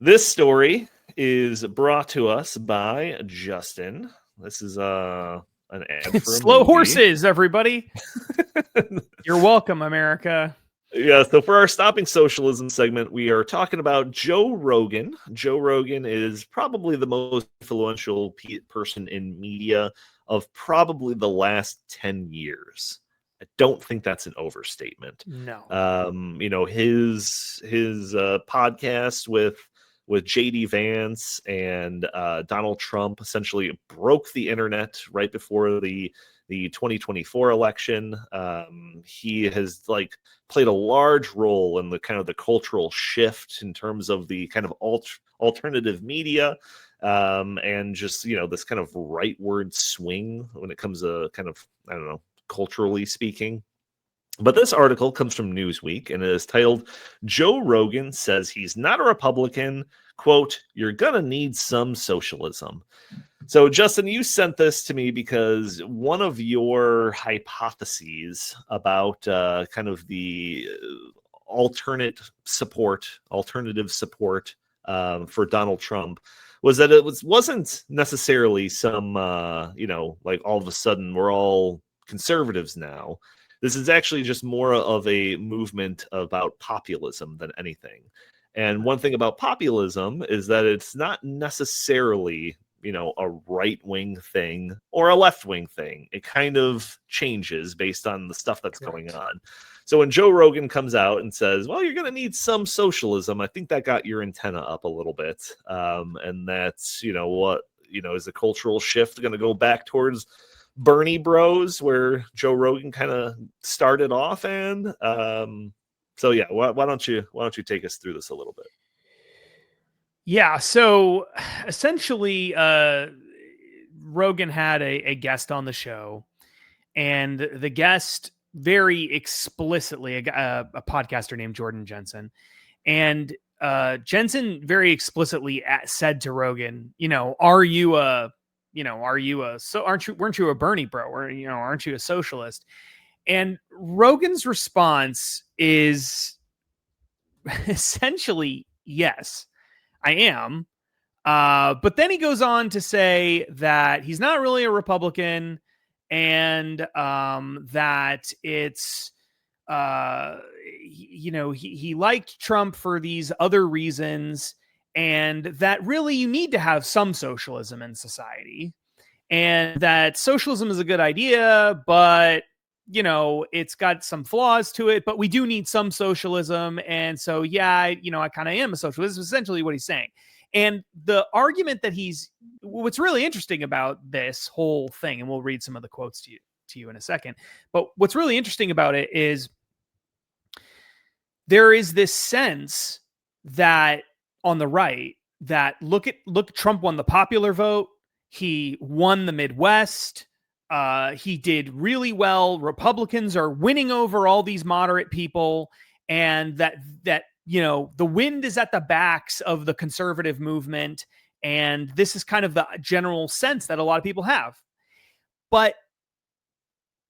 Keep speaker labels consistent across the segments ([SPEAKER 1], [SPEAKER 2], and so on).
[SPEAKER 1] This story is brought to us by Justin. This is an ad for a
[SPEAKER 2] Slow
[SPEAKER 1] movie.
[SPEAKER 2] horses, everybody. You're welcome, America.
[SPEAKER 1] Yeah, so for our Stopping Socialism segment, we are talking about Joe Rogan. Joe Rogan is probably the most influential person in media of probably the last 10 years. I don't think that's an overstatement.
[SPEAKER 2] No.
[SPEAKER 1] His podcast with JD Vance and Donald Trump essentially broke the internet right before the 2024 election. He has played a large role in the kind of the cultural shift in terms of the kind of alternative media, and just this kind of rightward swing when it comes to kind of, I don't know, culturally speaking. But this article comes from Newsweek, and it is titled, Joe Rogan says he's not a Republican, quote, "You're gonna need some socialism." So, Justin, you sent this to me because one of your hypotheses about kind of the alternative support for Donald Trump was that it wasn't necessarily some, like all of a sudden we're all conservatives now. This is actually just more of a movement about populism than anything. And one thing about populism is that it's not necessarily a right-wing thing or a left-wing thing. It kind of changes based on the stuff that's going on. So when Joe Rogan comes out and says, well, you're going to need some socialism, I think that got your antenna up a little bit. And that's, is the cultural shift going to go back towards Bernie Bros, where Joe Rogan kind of started off? And so, yeah, why don't you take us through this a little bit?
[SPEAKER 2] Yeah, so essentially, Rogan had a guest on the show, and the guest very explicitly, a podcaster named Jordan Jensen, and Jensen very explicitly said to Rogan, weren't you a Bernie bro, or aren't you a socialist? And Rogan's response is essentially, yes, I am. But then he goes on to say that he's not really a Republican, and that it's, he liked Trump for these other reasons, and that really you need to have some socialism in society, and that socialism is a good idea, but it's got some flaws to it, but we do need some socialism. And so, yeah, I kind of am a socialist. This is essentially what he's saying. And the argument that what's really interesting about this whole thing, and we'll read some of the quotes to you in a second, but what's really interesting about it is there is this sense that on the right, that look, Trump won the popular vote. He won the Midwest. He did really well. Republicans are winning over all these moderate people, and that the wind is at the backs of the conservative movement. And this is kind of the general sense that a lot of people have. But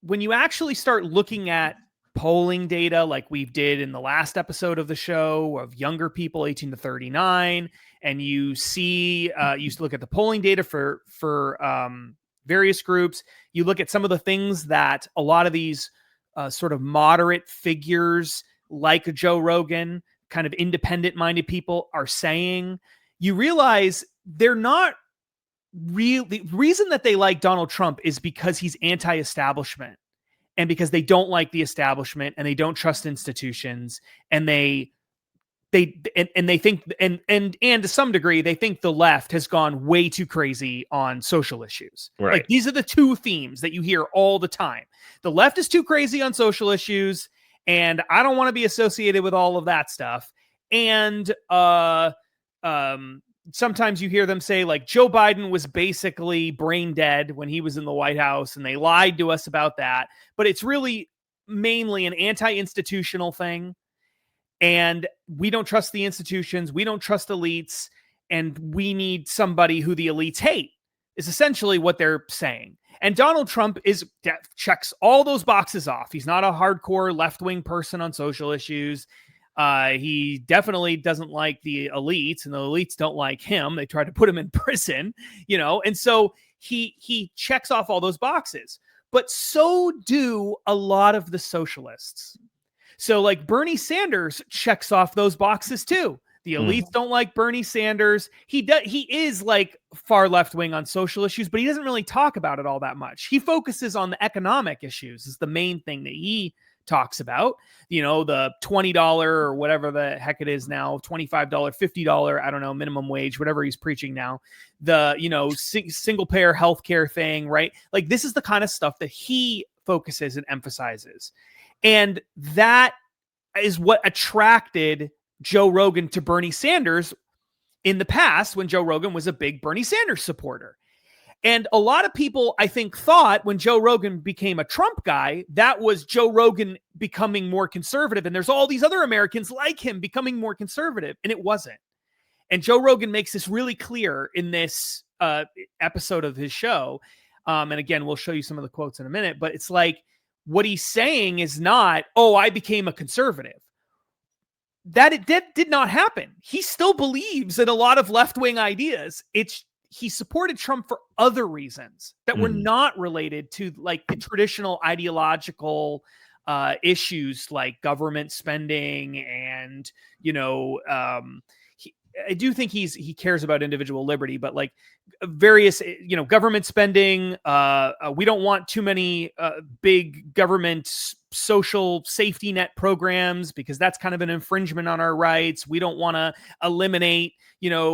[SPEAKER 2] when you actually start looking at polling data, like we did in the last episode of the show, of younger people 18 to 39, and you see, you look at the polling data for various groups, you look at some of the things that a lot of these sort of moderate figures like Joe Rogan, kind of independent-minded people are saying, you realize they're not real. The reason that they like Donald Trump is because he's anti-establishment, and because they don't like the establishment, and they don't trust institutions, and they think, and to some degree, they think the left has gone way too crazy on social issues.
[SPEAKER 1] Right.
[SPEAKER 2] Like, these are the two themes that you hear all the time. The left is too crazy on social issues, and I don't want to be associated with all of that stuff. And sometimes you hear them say, like, Joe Biden was basically brain dead when he was in the White House, and they lied to us about that. But it's really mainly an anti-institutional thing. And we don't trust the institutions. We don't trust elites. And we need somebody who the elites hate, is essentially what they're saying. And Donald Trump checks all those boxes off. He's not a hardcore left-wing person on social issues. He definitely doesn't like the elites, and the elites don't like him. They try to put him in prison, and so he checks off all those boxes. But so do a lot of the socialists. So like Bernie Sanders checks off those boxes too. The elites don't like Bernie Sanders. He is like far left wing on social issues, but he doesn't really talk about it all that much. He focuses on the economic issues is the main thing that he talks about. The $20 or whatever the heck it is now, $25, $50, I don't know, minimum wage, whatever he's preaching now. The single payer healthcare thing, right? Like this is the kind of stuff that he focuses and emphasizes. And that is what attracted Joe Rogan to Bernie Sanders in the past when Joe Rogan was a big Bernie Sanders supporter. And a lot of people, I think, thought when Joe Rogan became a Trump guy, that was Joe Rogan becoming more conservative. And there's all these other Americans like him becoming more conservative. And it wasn't. And Joe Rogan makes this really clear in this episode of his show. And again, we'll show you some of the quotes in a minute. But it's like, what he's saying is not, oh, I became a conservative. That it did not happen. He still believes in a lot of left-wing ideas. He supported Trump for other reasons that were not related to like the traditional ideological issues like government spending and, I do think he cares about individual liberty, but like various, government spending. We don't want too many big government social safety net programs because that's kind of an infringement on our rights. We don't want to eliminate,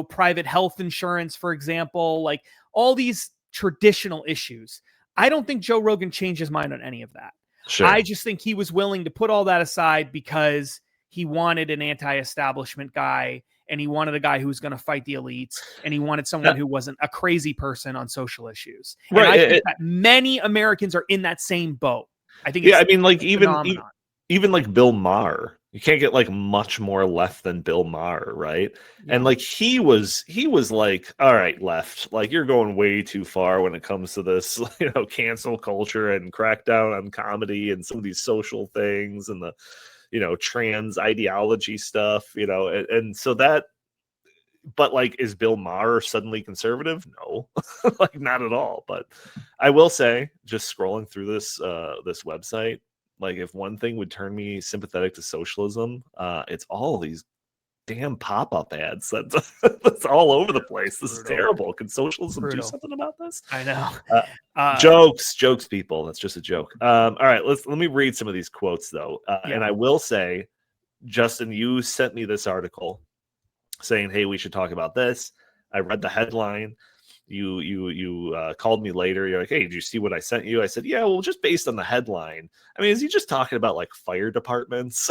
[SPEAKER 2] private health insurance, for example, like all these traditional issues. I don't think Joe Rogan changed his mind on any of that. Sure. I just think he was willing to put all that aside because he wanted an anti-establishment guy. And he wanted a guy who was going to fight the elites, and he wanted someone who wasn't a crazy person on social issues. And right. I think that many Americans are in that same boat. I think.
[SPEAKER 1] Yeah, I mean, like even like Bill Maher, you can't get like much more left than Bill Maher, right? Yeah. And like he was like, all right, left, like you're going way too far when it comes to this, cancel culture and crackdown on comedy and some of these social things and the. Trans ideology stuff, and so that, but like, is Bill Maher suddenly conservative? No, like not at all. But I will say, just scrolling through this website, like if one thing would turn me sympathetic to socialism, it's all these damn pop-up ads that's all over the place. This is terrible. Can socialism do something about this?
[SPEAKER 2] I know.
[SPEAKER 1] Jokes, people. That's just a joke. All right, let me read some of these quotes though. And I will say, Justin, you sent me this article saying, hey, we should talk about this. I read the headline. You called me later. You're like, hey, did you see what I sent you? I said, yeah, well, just based on the headline. I mean, is he just talking about like fire departments?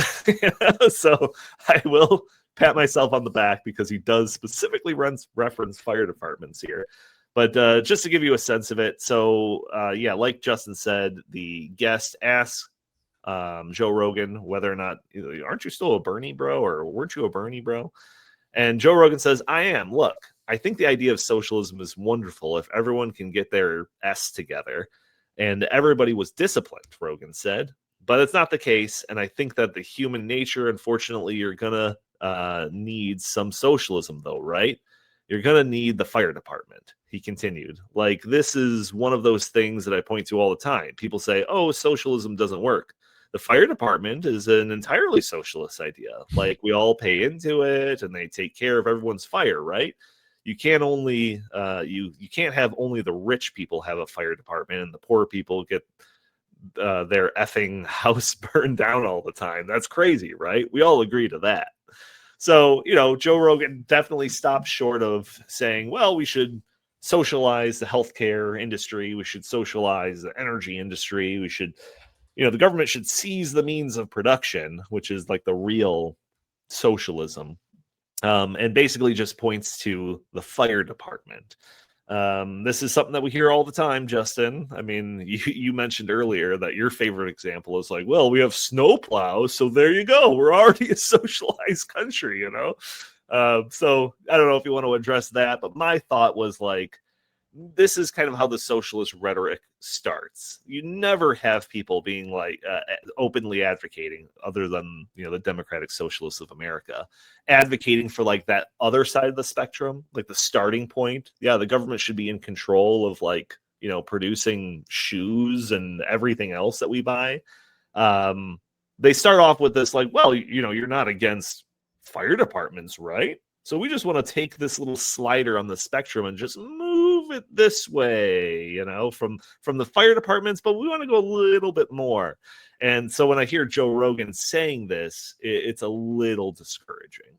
[SPEAKER 1] So I will pat myself on the back because he does specifically reference fire departments here. But just to give you a sense of it. So like Justin said, the guest asked Joe Rogan whether or not, aren't you still a Bernie bro, or weren't you a Bernie bro? And Joe Rogan says, I am. Look, I think the idea of socialism is wonderful if everyone can get their S together. And everybody was disciplined, Rogan said. But it's not the case. And I think that the human nature, unfortunately, you're going to need some socialism, though, right? You're going to need the fire department, he continued. Like, this is one of those things that I point to all the time. People say, oh, socialism doesn't work. The fire department is an entirely socialist idea. Like, we all pay into it and they take care of everyone's fire, right? You can't only you can't have only the rich people have a fire department and the poor people get their effing house burned down all the time. That's crazy, right? We all agree to that. So, Joe Rogan definitely stopped short of saying, well, we should socialize the healthcare industry. We should socialize the energy industry. We should, the government should seize the means of production, which is like the real socialism. And basically just points to the fire department. This is something that we hear all the time, Justin. I mean, you mentioned earlier that your favorite example is like, well, we have snow plows, so there you go. We're already a socialized country, So I don't know if you want to address that, but my thought was like, this is kind of how the socialist rhetoric starts. You never have people being like openly advocating, other than, you know, the Democratic Socialists of America, advocating for like that other side of the spectrum, like the starting point. Yeah, the government should be in control of, like, you know, producing shoes and everything else that we buy. They start off with this like, well, you know, you're not against fire departments, right? So we just want to take this little slider on the spectrum and just move it this way, you know, from the fire departments, but we want to go a little bit more. And so when I hear Joe Rogan saying this, it's a little discouraging.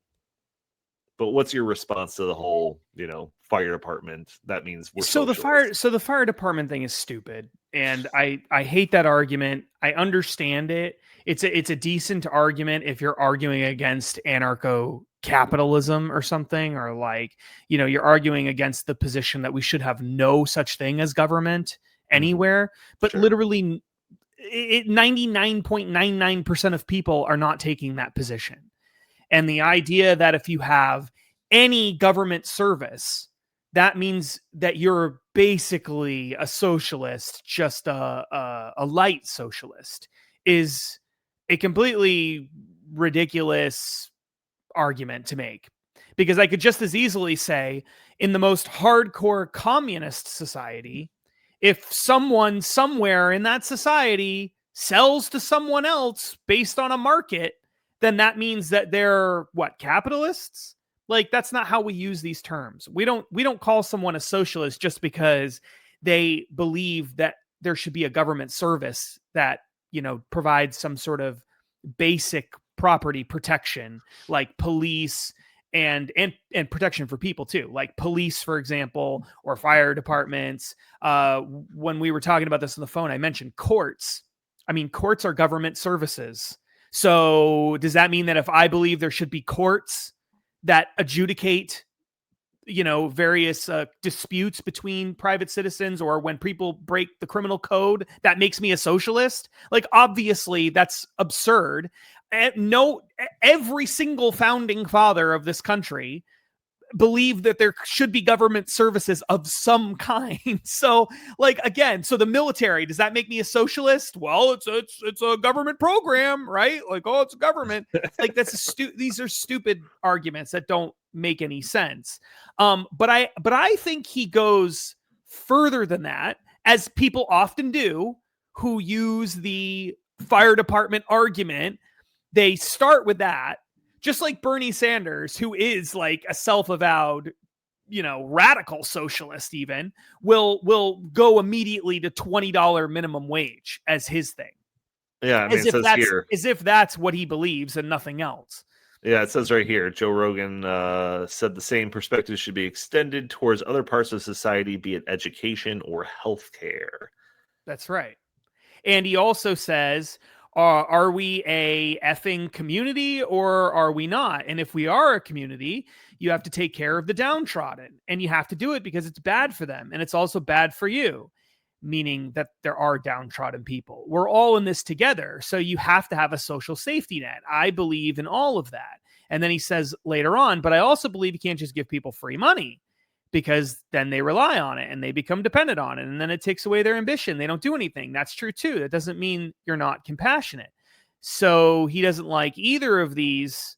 [SPEAKER 1] But what's your response to the whole, you know, fire department? That means we're socialists.
[SPEAKER 2] The fire department thing is stupid, and I hate that argument. I understand it. It's a decent argument if you're arguing against anarcho-capitalism or something, or like, you know, you're arguing against the position that we should have no such thing as government anywhere. But
[SPEAKER 1] Sure.
[SPEAKER 2] literally, 99.99% of people are not taking that position. And the idea that if you have any government service, that means that you're basically a socialist, just a light socialist, is a completely ridiculous argument to make. Because I could just as easily say, in the most hardcore communist society, if someone somewhere in that society sells to someone else based on a market, then that means that they're what, capitalists? Like, that's not how we use these terms. We don't call someone a socialist just because they believe that there should be a government service that, you know, provides some sort of basic property protection, like police and protection for people too, like police, for example, or fire departments. When we were talking about this on the phone, I mentioned courts. I mean, courts are government services. So does that mean that if I believe there should be courts that adjudicate, you know, various disputes between private citizens, or when people break the criminal code, that makes me a socialist? Like, obviously that's absurd. No, every single founding father of this country believe that there should be government services of some kind. So, like, again, so the military, does that make me a socialist? Well, it's a government program, right? Like, oh, it's a government. Like, these are stupid arguments that don't make any sense. But I think he goes further than that, as people often do who use the fire department argument. They start with that. Just like Bernie Sanders, who is like a self-avowed, you know, radical socialist, even will go immediately to $20 minimum wage as his thing.
[SPEAKER 1] Yeah, I mean,
[SPEAKER 2] as if that's what he believes and nothing else.
[SPEAKER 1] Yeah, it says right here, Joe Rogan said the same perspective should be extended towards other parts of society, be it education or healthcare.
[SPEAKER 2] That's right. And he also says, are we a effing community or are we not? And if we are a community, you have to take care of the downtrodden, and you have to do it because it's bad for them. And it's also bad for you, meaning that there are downtrodden people. We're all in this together. So you have to have a social safety net. I believe in all of that. And then he says later on, but I also believe you can't just give people free money, because then they rely on it and they become dependent on it. And then it takes away their ambition. They don't do anything. That's true too. That doesn't mean you're not compassionate. So he doesn't like either of these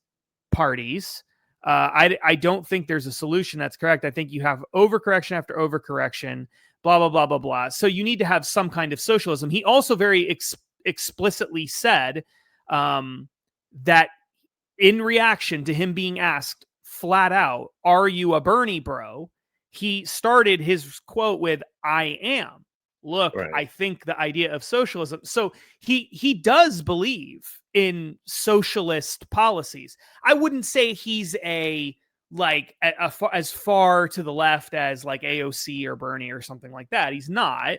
[SPEAKER 2] parties. I don't think there's a solution that's correct. I think you have overcorrection after overcorrection, blah, blah, blah, blah, blah. So you need to have some kind of socialism. He also very explicitly said that in reaction to him being asked flat out, are you a Bernie bro? He started his quote with, I am. Look, right. I think the idea of socialism. So he does believe in socialist policies. I wouldn't say he's as far to the left as like AOC or Bernie or something like that. He's not.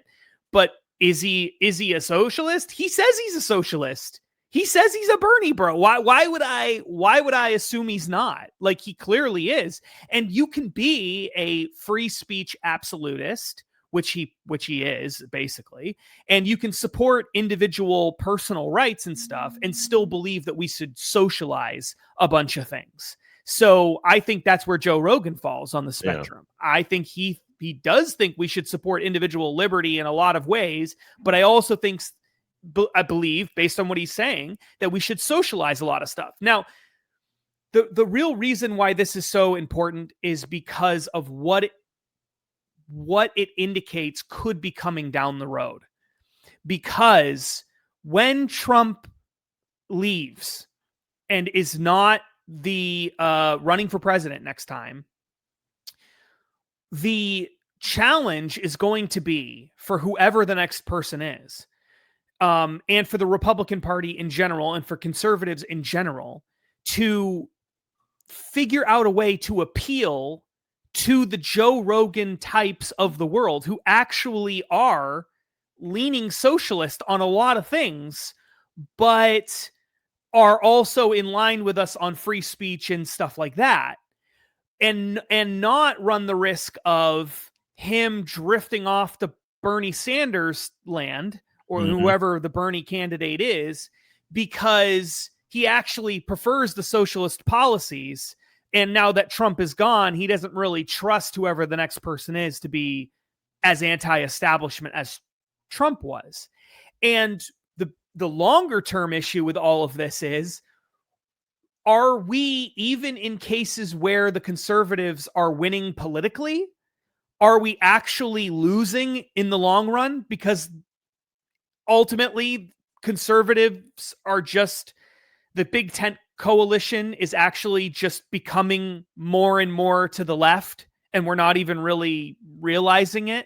[SPEAKER 2] But is he a socialist? He says he's a socialist. He says he's a Bernie bro. Why would I assume he's not? Like, he clearly is. And you can be a free speech absolutist, which he is basically, and you can support individual personal rights and stuff and still believe that we should socialize a bunch of things. So I think that's where Joe Rogan falls on the spectrum. Yeah. I think he does think we should support individual liberty in a lot of ways, but I also I believe, based on what he's saying, that we should socialize a lot of stuff. Now, the real reason why this is so important is because of what it indicates could be coming down the road. Because when Trump leaves and is not the running for president next time, the challenge is going to be for whoever the next person is, and for the Republican Party in general, and for conservatives in general, to figure out a way to appeal to the Joe Rogan types of the world who actually are leaning socialist on a lot of things, but are also in line with us on free speech and stuff like that, and not run the risk of him drifting off to Bernie Sanders land, or whoever the Bernie candidate is, because he actually prefers the socialist policies. And now that Trump is gone, he doesn't really trust whoever the next person is to be as anti-establishment as Trump was. And the longer term issue with all of this is, are we, even in cases where the conservatives are winning politically, are we actually losing in the long run? Because ultimately conservatives are just, the big tent coalition is actually just becoming more and more to the left, and we're not even really realizing it,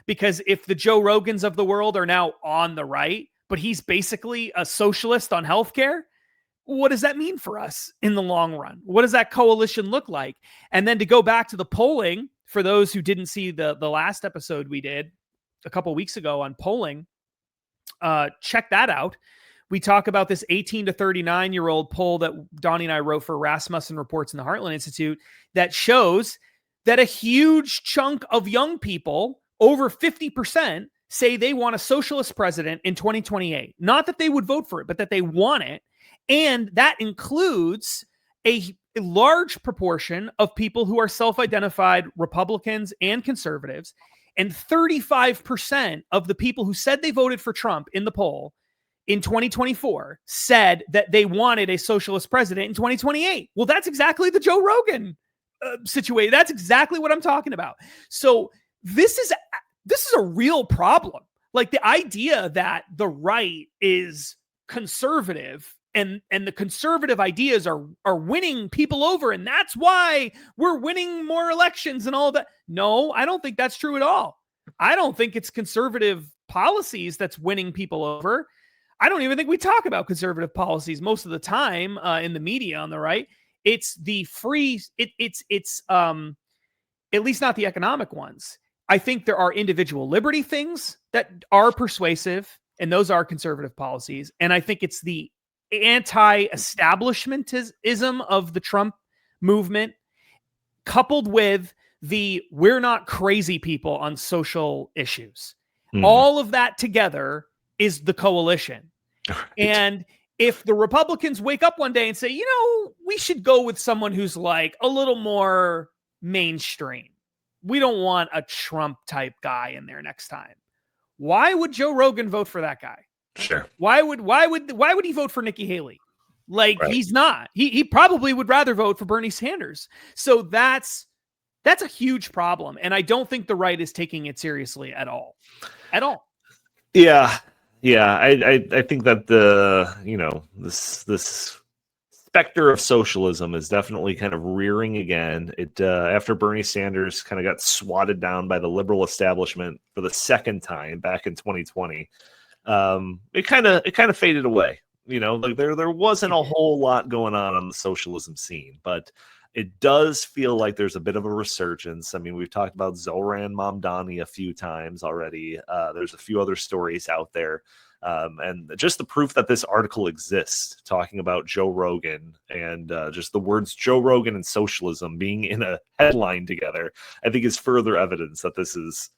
[SPEAKER 2] because if the Joe Rogans of the world are now on the right, but he's basically a socialist on healthcare, what does that mean for us in the long run? What does that coalition look like? And then to go back to the polling, for those who didn't see the last episode we did a couple weeks ago on polling, check that out. We talk about this 18 to 39-year-old poll that Donnie and I wrote for Rasmussen Reports in the Heartland Institute that shows that a huge chunk of young people, over 50%, say they want a socialist president in 2028. Not that they would vote for it, but that they want it. And that includes a large proportion of people who are self-identified Republicans and conservatives. And 35% of the people who said they voted for Trump in the poll in 2024 said that they wanted a socialist president in 2028. Well, that's exactly the Joe Rogan situation. That's exactly what I'm talking about. So this is a real problem. Like, the idea that the right is conservative and the conservative ideas are winning people over, and that's why we're winning more elections and all that. No, I don't think that's true at all. I don't think it's conservative policies that's winning people over. I don't even think we talk about conservative policies most of the time in the media on the right. It's the free, it's at least not the economic ones. I think there are individual liberty things that are persuasive, and those are conservative policies. And I think it's the anti-establishmentism of the Trump movement, coupled with the we're not crazy people on social issues. All of that together is the coalition. Right. And if the Republicans wake up one day and say, we should go with someone who's like a little more mainstream, we don't want a Trump type guy in there next time, why would Joe Rogan vote for that guy?
[SPEAKER 1] Sure.
[SPEAKER 2] Why would he vote for Nikki Haley? Like, right. He's not. He probably would rather vote for Bernie Sanders. So that's a huge problem, and I don't think the right is taking it seriously at all. At all.
[SPEAKER 1] Yeah. I think that this specter of socialism is definitely kind of rearing again. It after Bernie Sanders kind of got swatted down by the liberal establishment for the second time back in 2020. It kind of faded away. Like there wasn't a whole lot going on the socialism scene, but it does feel like there's a bit of a resurgence. I mean, we've talked about Zoran Mamdani a few times already. There's a few other stories out there. And just the proof that this article exists, talking about Joe Rogan and just the words Joe Rogan and socialism being in a headline together, I think is further evidence that this is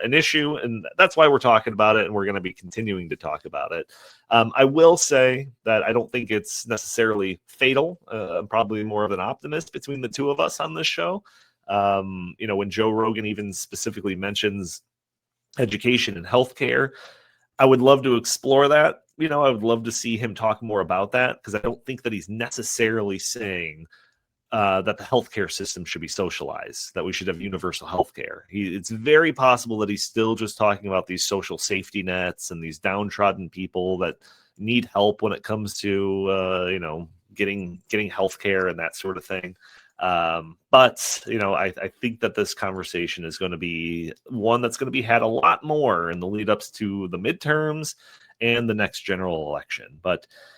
[SPEAKER 1] an issue, and that's why we're talking about it, and we're going to be continuing to talk about it. I will say that I don't think it's necessarily fatal. I'm probably more of an optimist between the two of us on this show. When Joe Rogan even specifically mentions education and healthcare, I would love to explore that. I would love to see him talk more about that, because I don't think that he's necessarily saying that the healthcare system should be socialized, that we should have universal healthcare. It's very possible that he's still just talking about these social safety nets and these downtrodden people that need help when it comes to getting healthcare and that sort of thing. But I think that this conversation is going to be one that's going to be had a lot more in the lead ups to the midterms and the next general election. But